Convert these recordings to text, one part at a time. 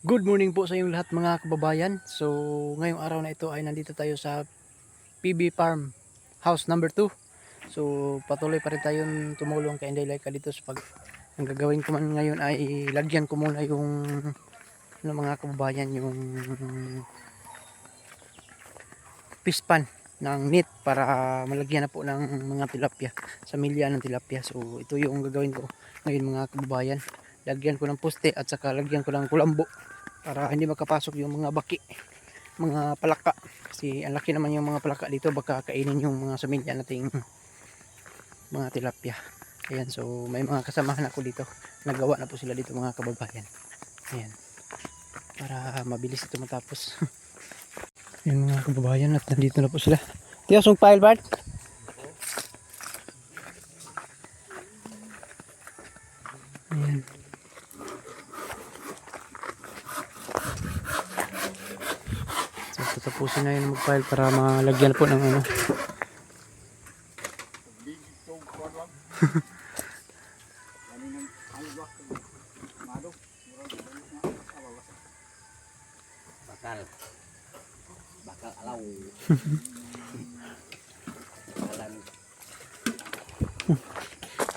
Good morning po sa inyong lahat mga kababayan. So ngayong araw na ito ay nandito tayo sa PB Farm House number 2. So patuloy pa rin tayong tumulong kay Inday Laika dito sa pag ang gagawin ko man ngayon ay lagyan ko muna yung mga kababayan yung pispan ng net para malagyan na po ng mga tilapia, sa milya ng tilapia. So ito yung gagawin ko ngayon mga kababayan. Lagyan ko ng poste at saka lagyan ko ng kulambo para hindi makapasok yung mga baki, mga palaka, kasi ang laki naman yung mga palaka dito, baka kainin yung mga samilya nating mga tilapia. Ayan, so may mga kasamahan ako dito, nagawa na po sila dito mga kababayan. Ayan, para mabilis ito matapos. Ayan mga kababayan, at nandito na po sila. Tiyasong pile Bart. Ayan. So tatapusin na yun mag-file para malagyan po ng ano. bakal alaw.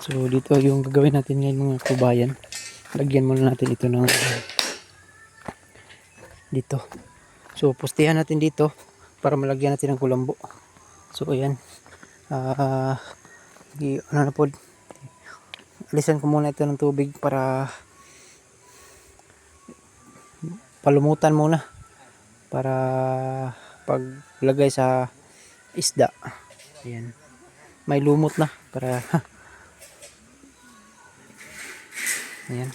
So dito yung gagawin natin ngayon mga kabayan. Lagyan muna natin ito ng dito. So postehan natin dito para malagyan natin ng kulambo. So ayan. Ano na po, alisan ko muna ito ng tubig para palumutan muna para paglagay sa isda. Ayan. May lumot na para ayan.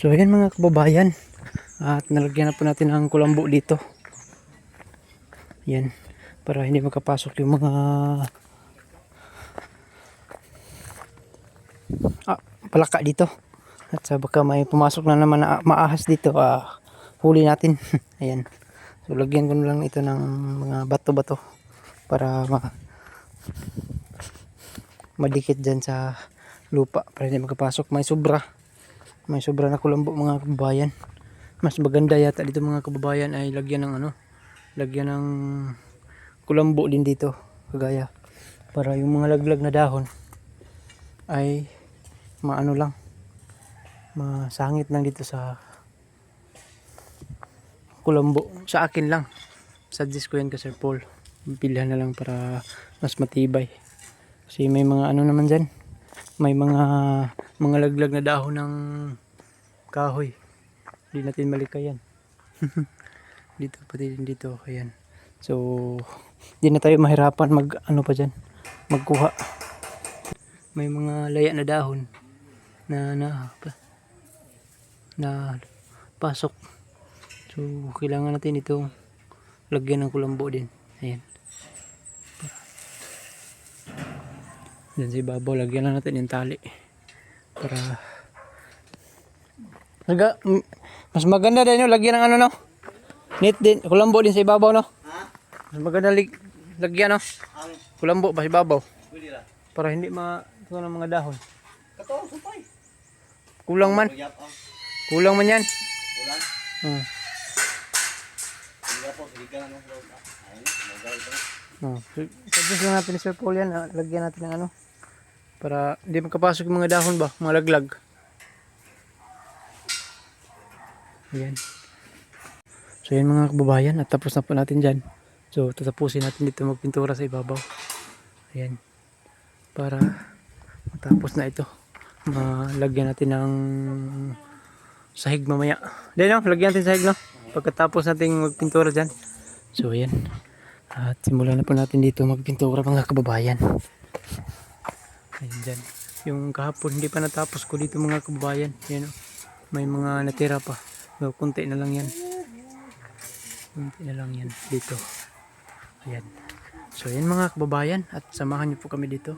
So ayan mga kababayan, at nalagyan na po natin ng kulambo dito. Yan, para hindi makapasok yung mga palaka dito. At sa baka may pumasok na naman na maahas dito, huli natin. Ayan. So lagyan ko na lang ito ng mga bato-bato para madikit dyan sa lupa para hindi makapasok. May sobra na kulambo mga kababayan. Mas maganda yata dito mga kababayan ay lagyan ng lagyan ng kulambo din dito, kagaya para yung mga laglag na dahon ay masangit lang dito sa kulambo. Sa akin lang, suggest ko yan ka Sir Paul, bilhan na lang para mas matibay, kasi may mga naman dyan, may mga laglag na dahon ng kahoy, hindi natin malikayan. Dito pati din dito, ayan. So hindi na tayo mahirapan pa dyan, magkuha. May mga laya na dahon na pasok. So kailangan natin itong lagyan ng kulambo din. Ayan. Diyan sa ibabaw, lagyan lang natin yung tali para mas maganda din yung lagyan ng net din, kulambo din sa ibabaw, no? Mas maganda lagyan, no? Kulambo ba sa ibabaw? Para hindi ito ng mga dahon. Kulang man yan. Suggest lang natin ni Sir Paul yan, lagyan natin ng para hindi makapasok yung mga dahon ba, mga laglag. Ayan. So yan mga kababayan, at tapos na po natin dyan. So tatapusin natin dito magpintura sa ibabaw. Ayan. Para matapos na ito, malagyan natin ng sahig mamaya. Lagyan natin sahig, no? Pagkatapos natin magpintura dyan. So ayan. At simulan na po natin dito magpintura mga kababayan. Ayan dyan. Yung kahapon hindi pa natapos ko dito mga kababayan. Ayan, may mga natira pa. So kunti na lang yan. Dito. Ayan. So ayan mga kababayan, at samahan niyo po kami dito.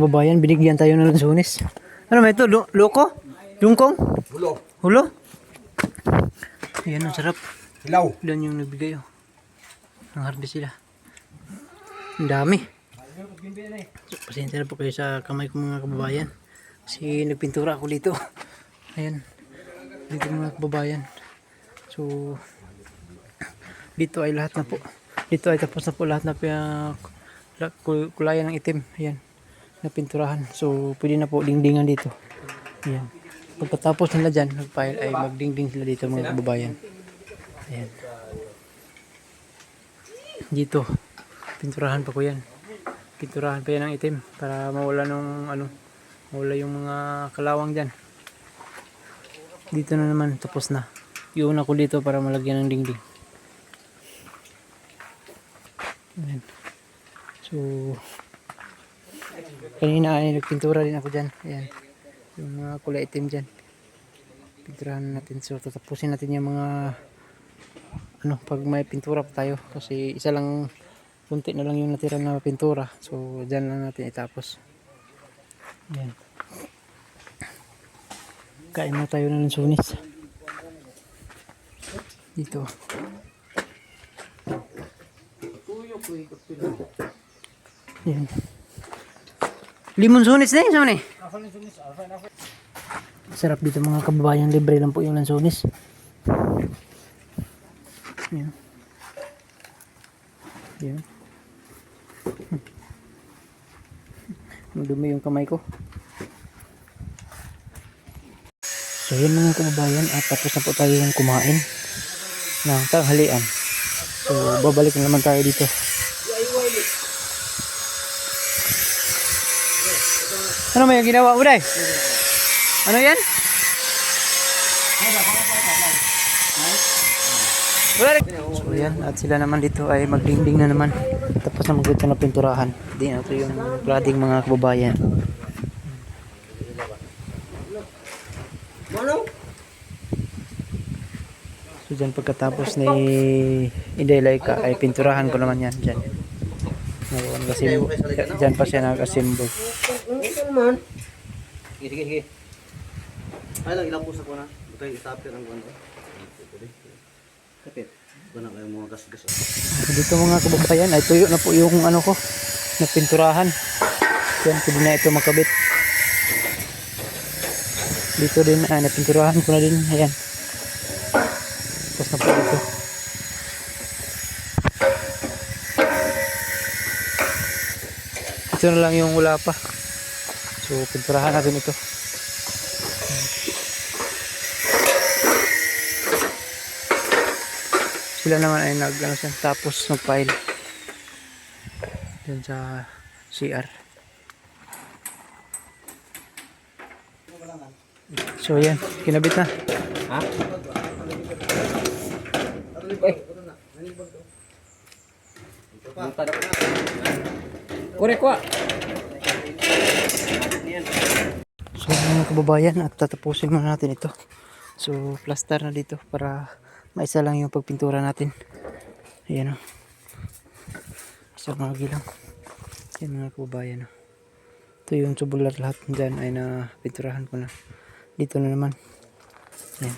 kababayan, binigyan tayo ng lansones. Ano ba ito? Loko? Lungkong? Hulo. Hulo? Ayan, ang sarap. Hilaw. Ilan yung nagbigay, oh. Ang harde sila. Ang dami. So, pasensya na po kayo sa kamay ko mga kababayan. Kasi nagpintura ako dito. Ayan. Dito mga kababayan. So, dito ay lahat na po. Dito ay tapos na po lahat na kulayan ng itim. Ayan. Napinturahan. So, pwede na po dingdingan dito. Ayan. Pagkatapos nila dyan, nagpile ay magdingding sila dito mga kababayan. Ayan. Dito. Pinturahan pa ko yan. Pinturahan pa yan ng itim para mawala mawala yung mga kalawang dyan. Dito na naman, tapos na. Iuna ko dito para malagyan ng dingding. Ayan. So, kanina ay nagpintura din ako dyan. Ayan. Yung mga kulay itim dyan. Pinturahan natin. So, tatapusin natin yung mga pag may pintura pa tayo. Kasi isa lang, kunti na lang yung natira na pintura. So, dyan lang natin itapos. Ayan. Kain na tayo ng lansunis. Dito. Ayan. Limon sunis na yun, Sony. Sarap dito mga kababayan. Libre lang po yung lansunis. Ayan. Ayan. Madumi yung kamay ko. So yun mga kababayan, at tapos na po tayo yung kumain ng tanghalian. So babalik na naman tayo dito. Ano may ginawa mo, Day? Ano yan? So yan, at sila naman dito ay magdingding na naman. Tapos na magdito na pinturahan. Di na ito yung grading mga kababayan. So dyan pagkatapos ni Inday Laika ay pinturahan ko naman yan dyan. Ngayon kasi dyan pa siya nag-assemble. Sige. Ay lang ilang pusa ko na. Butay isapir ang kuwan. Kapit. Wala kayo mga gas-gas. So dito mga kababayan ay tuyo na po yung ko na pinturahan. Yan, pwede na ito makabit. Dito din napinturahan ko na din. Ayan. Tapos na po dito. Ito na lang yung wala pa. So pinturahan natin ito. Sila naman ay tapos nag-file dyan sa CR. So yan, kinabit na. Ha? Kore kwa. So mga kababayan, at tatapusin muna natin ito. So plaster na dito para maisa lang yung pagpintura natin. Ayan o. Isang magi lang. Ayan mga kababayan o. Ito yung tubular lahat dyan ay napinturahan ko na. Dito na naman. Ayan.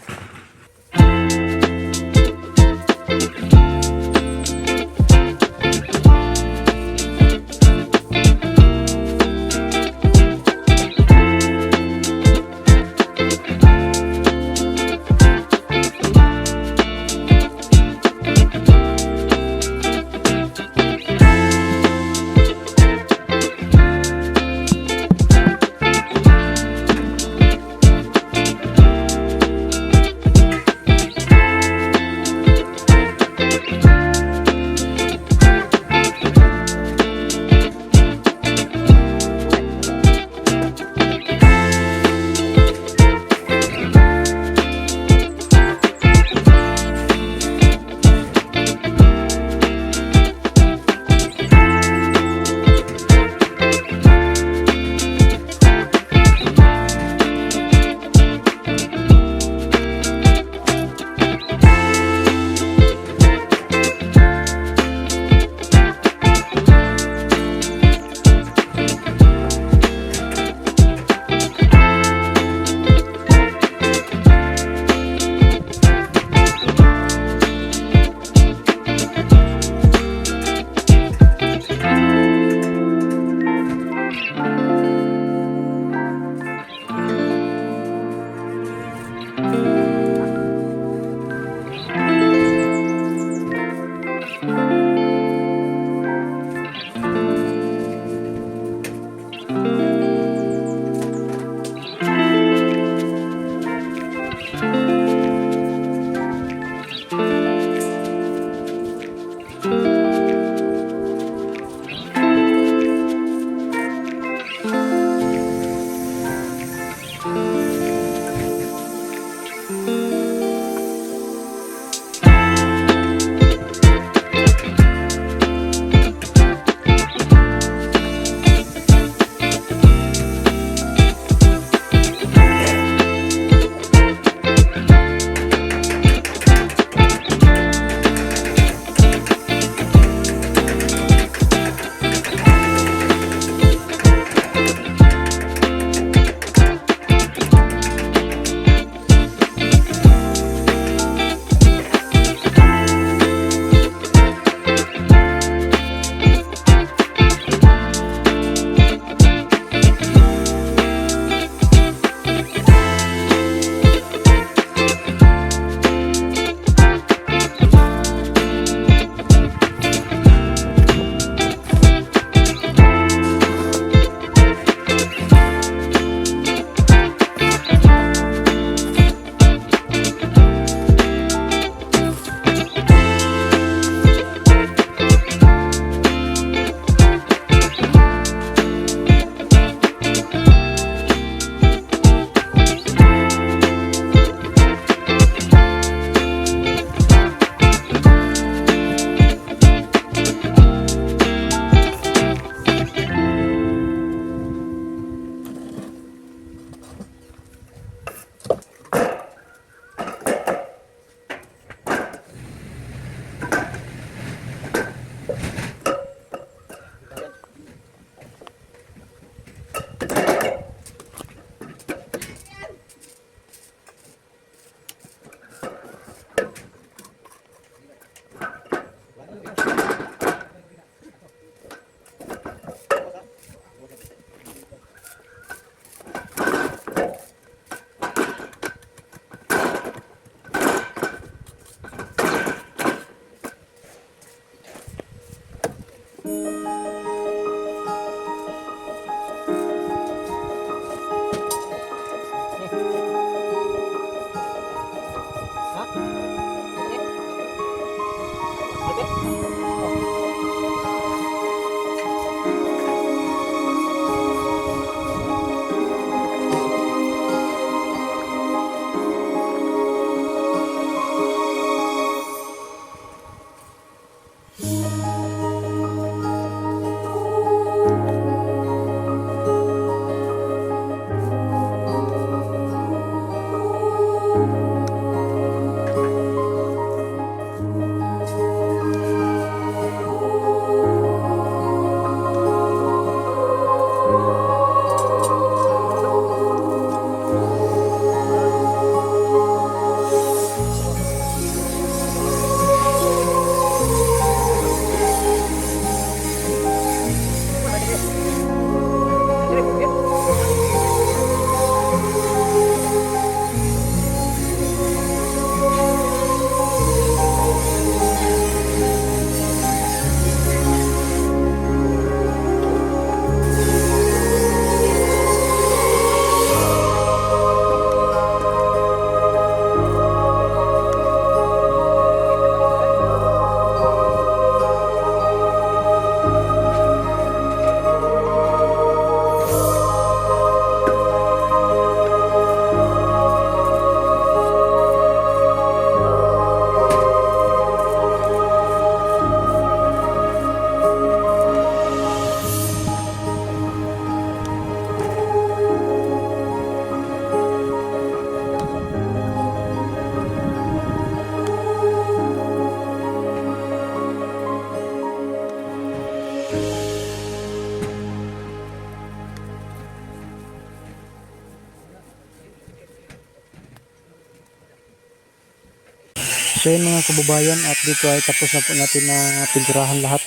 So yun mga kababayan, at dito ay tapos na po natin na pinturahan lahat.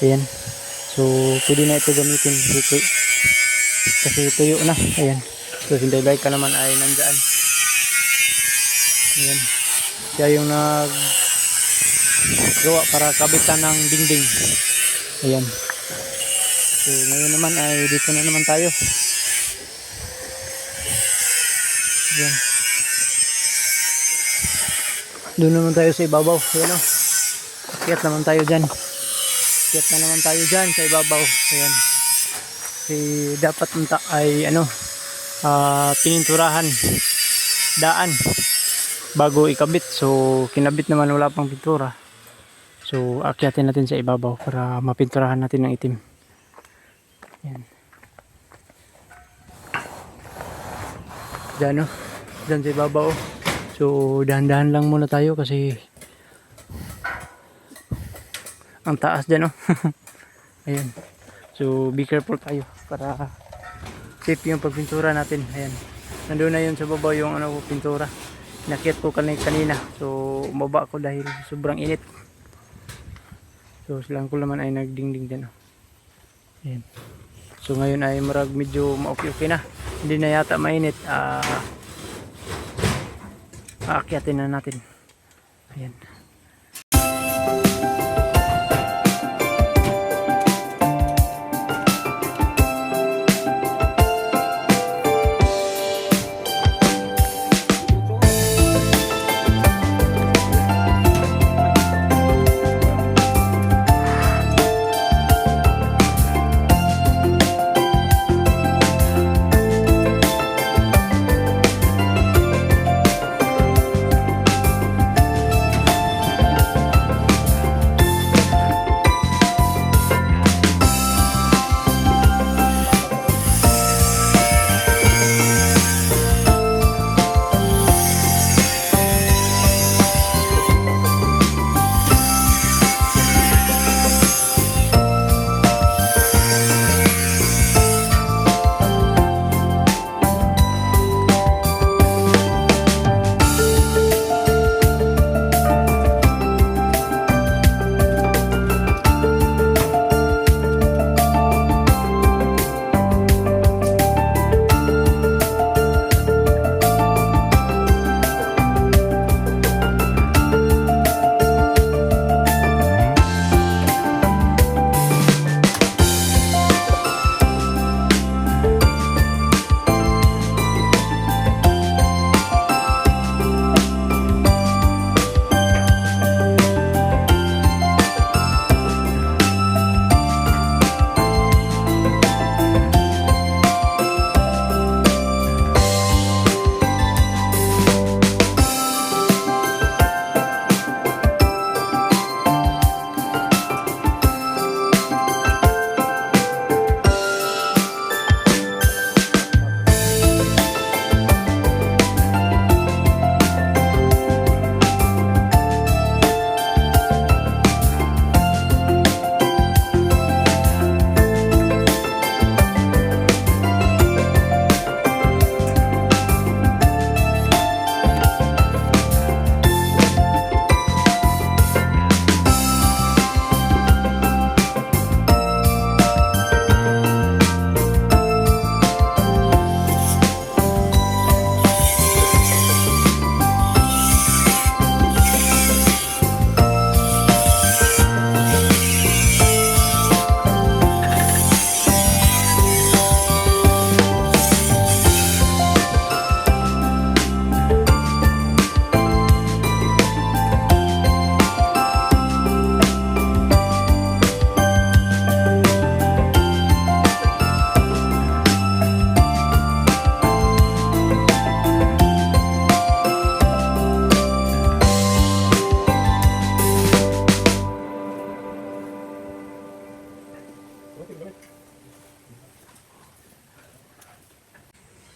Ayan. So pwede na ito gamitin dito. Kasi tuyo na. Ayan. So si Inday ka naman ay nandyan. Ayan. Siya yung naggawa para kabitan ng dingding. Ayan. So ngayon naman ay dito na naman tayo. Ayan. Doon naman tayo sa ibabaw. Ayan o. Akyat naman tayo dyan. Akyat na naman tayo dyan sa ibabaw. Ayan. Kasi dapat ay pininturahan daan bago ikabit. So kinabit naman wala pang pintura. So akyatin natin sa ibabaw para mapinturahan natin ng itim. Ayan. Dyan o. Dyan sa ibabaw. So dahan-dahan lang muna tayo kasi ang taas dyan o. Ayan. So be careful tayo para safe yung pagpintura natin. Ayan. Nandun na yun sa baba yung pintura. Nakyat ko kanina. So umaba ko dahil sobrang init. So silang ko naman ay nagdingding dyan o. Ayan. So ngayon ay medyo ma-okay na. Hindi na yata mainit. Aakyatin na natin. Ayan.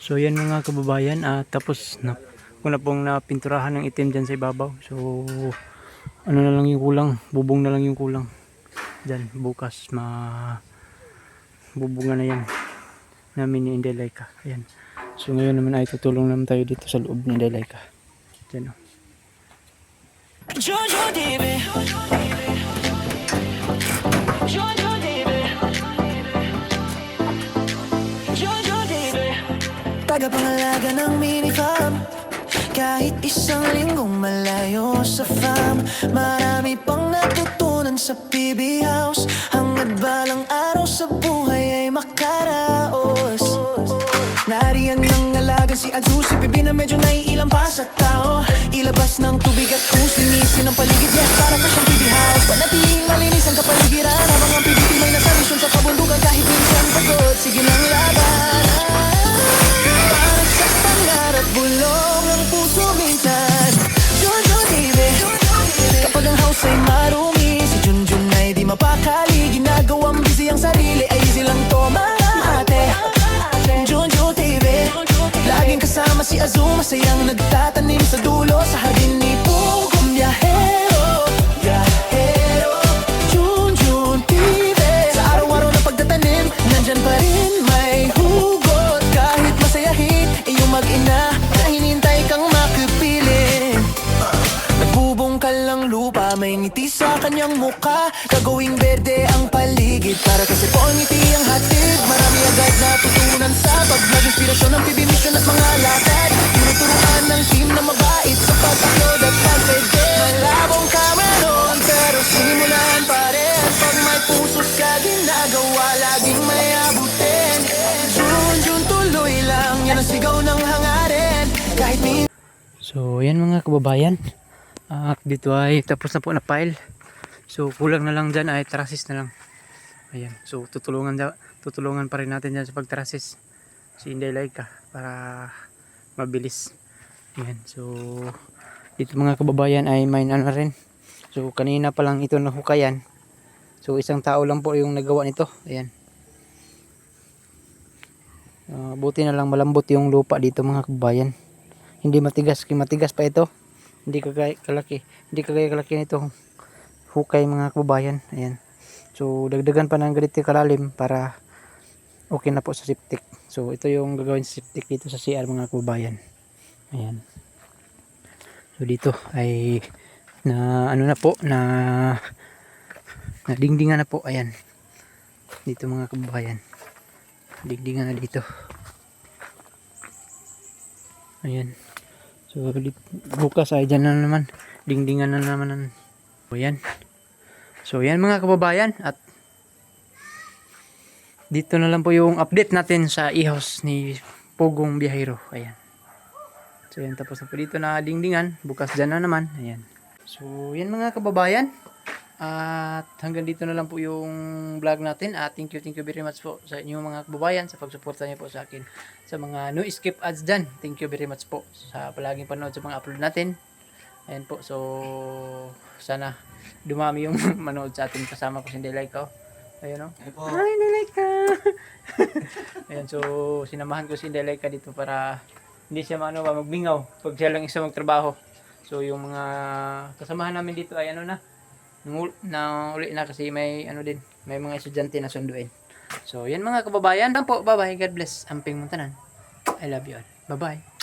So yan mga kababayan, tapos na ko na pong napinturahan ng itim dyan sa ibabaw. So ano na lang yung kulang, bubong na lang yung kulang dyan. Bukas bubungan na yan namin ni Inday Laika. Ayan. So ngayon naman ay tutulong naman tayo dito sa loob ni Inday Laika. Dyan o. Jojo Dibe, Jojo Dibe, Jojo Dibe. Tagapangalaga ng minifam, kahit isang linggong malayo sa fam. Marami pang natutunan sa PB House, hangad balang araw sa buhay ay makaraos. Nariyan ng alaga si Adzu, si Bibi na medyo naiilang pa sa tao. Ilabas ng tubig at hose, linisin ang paligid, yes, para pa siyang PB House. Panatiling malinis ang kapaligiran, habang ang PBT may nasa misyon sa kabundukan. Kahit minsan pagod, sige ng laban. Para sa pangarap, bulong ang puso minsan. Jojo Dibe, kapag ang house ay marumi, si Junjun ay di mapakali. Ginagawang busy ang sarili, ay easy lang to mga ate. Jojo Dibe, laging kasama si Azul, masayang nagtatanim sa dulo sa hardin ni Pugong Biyahero. Biyahero, Junjun Dibe, sa araw-araw na pagtatanim, nandyan pa rin may hugot. Kahit masayahin, iyong mag-ina na hinintay kang makipiling. Nagbubungkal lang lupa, may ngiti sa kanyang muka. Gagawing berde ang paligid, para kasi po ang ngiti ang hatid. Marami agad natutunan sa pag-vlog, inspirasyon ng PB mission at mga lakad. Tinuturuan ng team na mabait sa pag-upload at pag-pwede. Malabong kameron, pero simulan pa rin. Pag may puso ka ginagawa, laging may abutin. Junjun tuloy lang, yan ang sigaw ng hangarin. Kahit minsan So, yan mga kababayan. Dito ay tapos na po na pile. So, kulang na lang dyan ay trasis na lang. Ayan. So, tutulungan pa rin natin dyan sa pagtrasis si Inday Laika para mabilis. Ayan. So, dito mga kababayan ay may ano rin. So, kanina pa lang ito nahukayan. So, isang tao lang po yung nagawa nito. Ayan. Buti na lang malambot yung lupa dito mga kababayan. Hindi matigas, matigas pa ito. Hindi kagaya kalaki nito hukay mga kababayan. Ayan. So dagdagan pa ng ganito kalalim para okay na po sa septic. So ito yung gagawin sa septic dito sa CR mga kababayan. Ayan. So dito ay na ano na po na dingdingan na po. Ayan. Dito mga kababayan. Dingdingan na dito. Ayan. So bukas ay dyan na naman, dingdingan na naman. So yan mga kababayan, at dito na lang po yung update natin sa e-house ni Pugong Biyahero. Ayan. So yan, tapos na po dito na dingdingan, bukas dyan na naman. Ayan. So yan mga kababayan, at hanggang dito na lang po yung vlog natin. Thank you very much po sa inyong mga kababayan sa pagsuporta niyo po sa akin sa mga no skip ads dyan. Thank you very much po sa palaging panood sa mga upload natin. Ayan po, so sana dumami yung manood sa atin. Kasama ko si Inday Laika. Ayan o. Hi Inday Laika. Ayan, so sinamahan ko si Inday Laika dito para hindi siya magbingaw pag siya lang isa magtrabaho. So yung mga kasamahan namin dito ay ano na uli na kasi may ano din, may mga estudyante na sunduin. So yan mga kababayan, lang po, bye bye, God bless, amping muntanan, I love you all, bye bye.